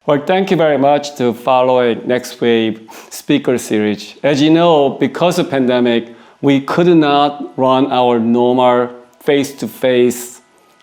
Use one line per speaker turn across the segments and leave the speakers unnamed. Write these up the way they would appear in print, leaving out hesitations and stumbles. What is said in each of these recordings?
Well, thank you very much to follow a Next Wave speaker series. As you know, because of pandemic, we could not run our normal face-to-face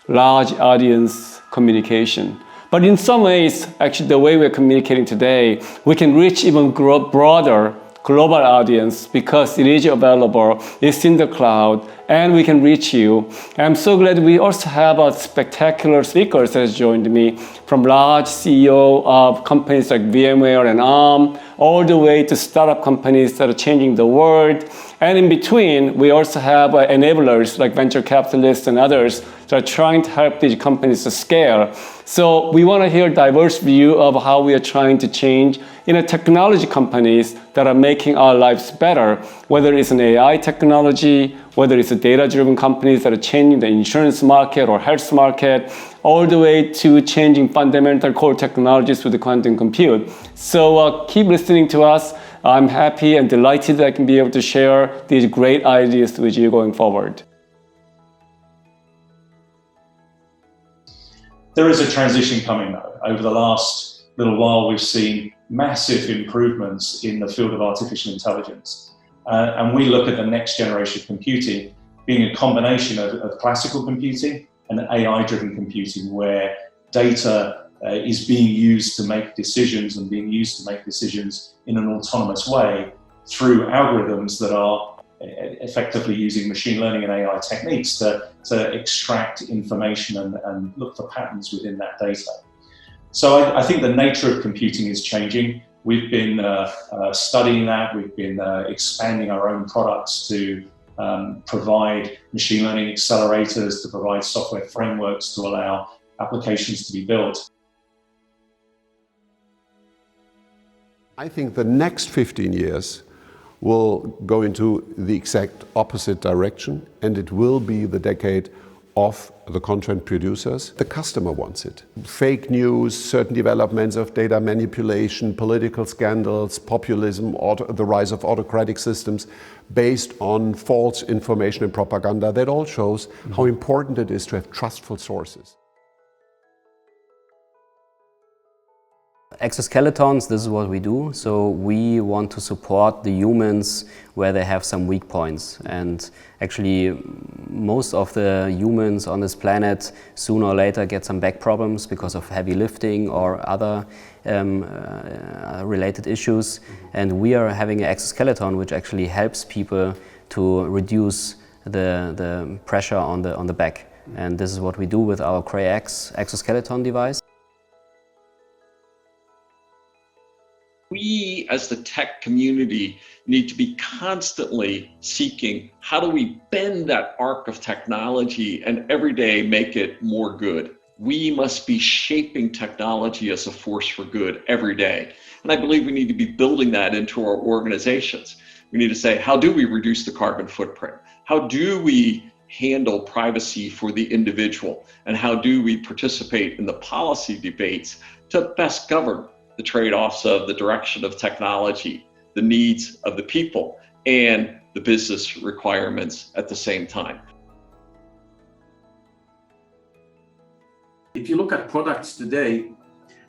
large audience communication. But in some ways, actually the way we're communicating today, we can reach even broader global audience because it is available, it's in the cloud, and we can reach you. I'm so glad we also have a spectacular speakers that has joined me, from large CEO of companies like VMware and Arm, all the way to startup companies that are changing the world. And in between, we also have enablers like venture capitalists and others that are trying to help these companies to scale. So we want to hear a diverse view of how we are trying to change technology companies that are making our lives better, whether it's an AI technology, whether it's a data-driven companies that are changing the insurance market or health market, all the way to changing fundamental core technologies with the quantum compute. So keep listening to us. I'm happy and delighted that I can be able to share these great ideas with you going forward.
There is a transition coming though. Over the last little while, we've seen massive improvements in the field of artificial intelligence. And we look at the next generation of computing being a combination of classical computing and AI-driven computing, where data is being used to make decisions and being used to make decisions in an autonomous way through algorithms that are effectively using machine learning and AI techniques to extract information and look for patterns within that data. So I think the nature of computing is changing. We've been studying that. We've been expanding our own products to provide machine learning accelerators, to provide software frameworks to allow applications to be built.
I think the next 15 years will go into the exact opposite direction, and it will be the decade of the content producers. The customer wants it. Fake news, certain developments of data manipulation, political scandals, populism, the rise of autocratic systems based on false information and propaganda, that all shows how important it is to have trustful sources.
Exoskeletons, this is what we do. So we want to support the humans where they have some weak points. And actually, most of the humans on this planet sooner or later get some back problems because of heavy lifting or other related issues. And we are having an exoskeleton which actually helps people to reduce the pressure on the back. And this is what we do with our CRAX exoskeleton device.
We, as the tech community, need to be constantly seeking how do we bend that arc of technology and every day make it more good. We must be shaping technology as a force for good every day. And I believe we need to be building that into our organizations. We need to say, how do we reduce the carbon footprint? How do we handle privacy for the individual? And how do we participate in the policy debates to best govern the trade-offs of the direction of technology, the needs of the people, and the business requirements at the same time.
If you look at products today,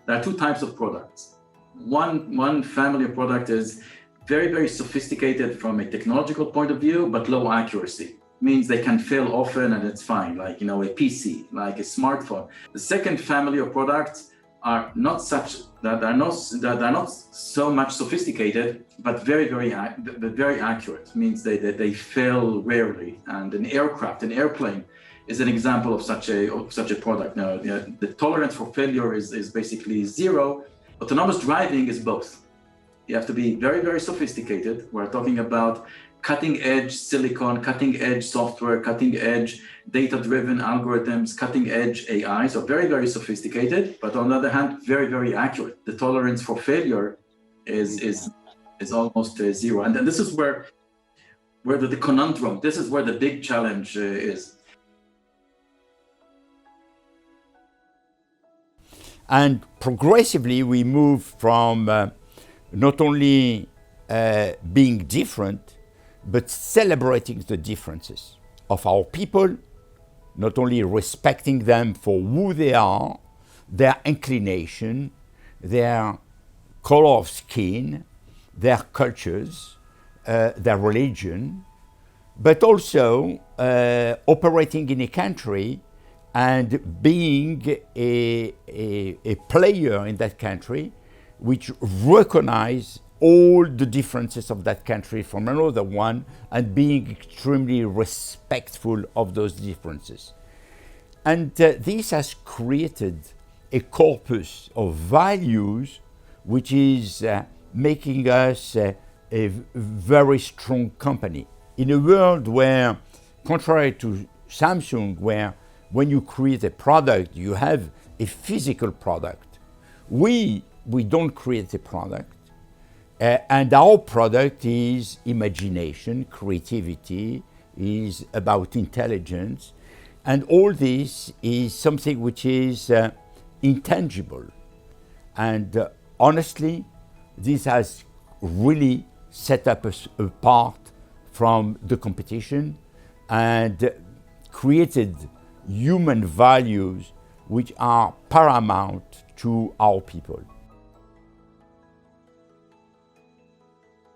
there are two types of products. One family of product is very, very sophisticated from a technological point of view, but low accuracy. Means they can fail often and it's fine, like a PC, like a smartphone. The second family of products are not so much sophisticated, but very accurate. Means they fail rarely. And an airplane is an example of such a product. Now, the tolerance for failure is basically zero. Autonomous driving is both. You have to be very sophisticated. We're talking about cutting-edge silicon, cutting-edge software, cutting-edge data-driven algorithms, cutting-edge AI, so very sophisticated, but on the other hand, very accurate. The tolerance for failure is almost zero. And then this is where the conundrum, this is where the big challenge is.
And progressively, we move from not only being different, but celebrating the differences of our people, not only respecting them for who they are, their inclination, their color of skin, their cultures, their religion, but also operating in a country and being a player in that country which recognize all the differences of that country from another one and being extremely respectful of those differences. And this has created a corpus of values which is making us a very strong company. In a world where, contrary to Samsung, where when you create a product, you have a physical product, we don't create a product. And our product is imagination, creativity, is about intelligence. And all this is something which is intangible. And honestly, this has really set us apart from the competition and created human values which are paramount to our people.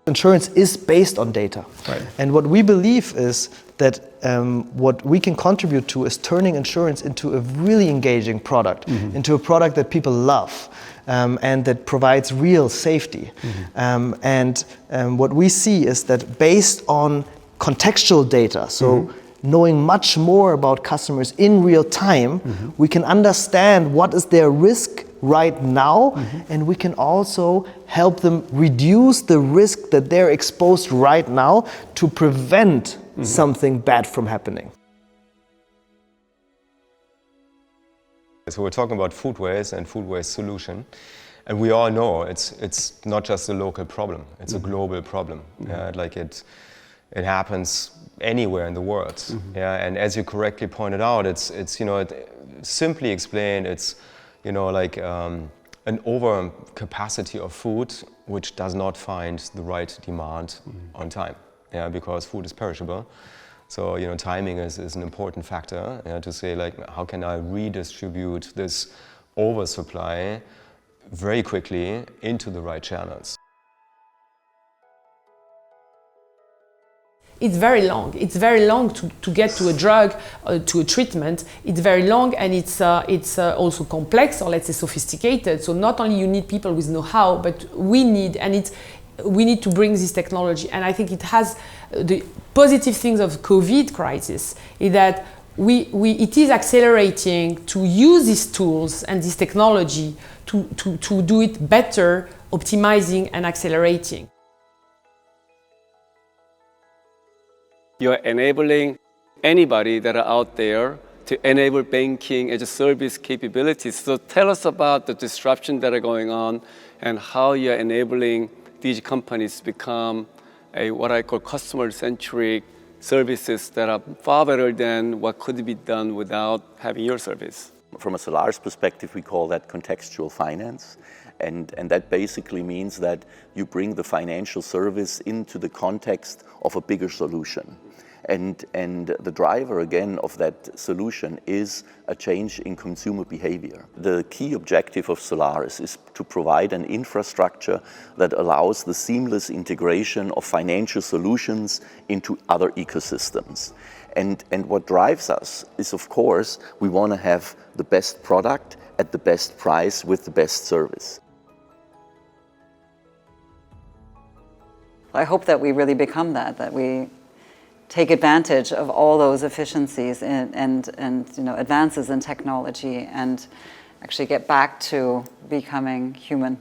Insurance is based on data.
Right.
And what we believe is that what we can contribute to is turning insurance into a really engaging product, into a product that people love, and that provides real safety. What we see is that based on contextual data, so knowing much more about customers in real time, we can understand what is their risk right now, and we can also help them reduce the risk that they're exposed right now to prevent something bad from happening.
So we're talking about food waste and food waste solution, and we all know it's not just a local problem; it's a global problem. Like it happens anywhere in the world. Yeah, and as you correctly pointed out, it's simply explained, it's like an overcapacity of food which does not find the right demand on time. Yeah, because food is perishable. So timing is an important factor to say, like, how can I redistribute this oversupply very quickly into the right channels.
It's very long. It's very long to get to a drug, to a treatment. It's very long, and it's also complex, or let's say sophisticated. So not only you need people with know-how, but we need to bring this technology. And I think it has the positive things of COVID crisis is that it is accelerating to use these tools and this technology to do it better, optimizing and accelerating.
You're enabling anybody that are out there to enable banking as a service capabilities. So tell us about the disruption that are going on and how you're enabling these companies to become what I call customer-centric services that are far better than what could be done without having your service.
From a Solaris perspective, we call that contextual finance. And that basically means that you bring the financial service into the context of a bigger solution. And the driver, again, of that solution is a change in consumer behavior. The key objective of Solaris is to provide an infrastructure that allows the seamless integration of financial solutions into other ecosystems. And what drives us is, of course, we want to have the best product at the best price with the best service.
I hope that we really become that we take advantage of all those efficiencies and advances in technology and actually get back to becoming human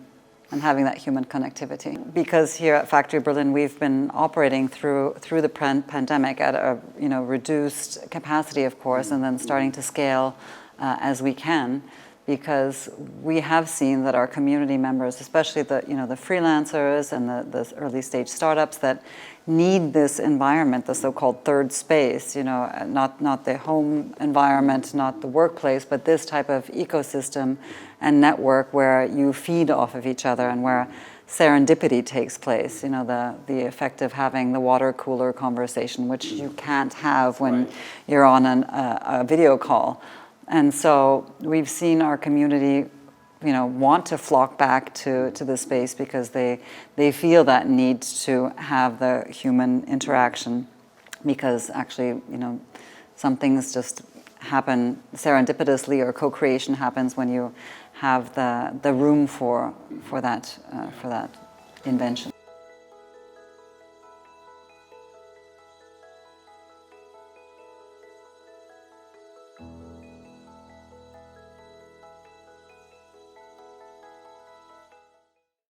and having that human connectivity. Because here at Factory Berlin, we've been operating through the pandemic at a reduced capacity, of course, and then starting to scale as we can. Because we have seen that our community members, especially the freelancers and the early stage startups that need this environment, the so-called third space, not the home environment, not the workplace, but this type of ecosystem and network where you feed off of each other and where serendipity takes place. The effect of having the water cooler conversation, which you can't have when you're on a video call. And so we've seen our community want to flock back to the space because they feel that need to have the human interaction, because actually, some things just happen serendipitously, or co-creation happens when you have the room for that invention.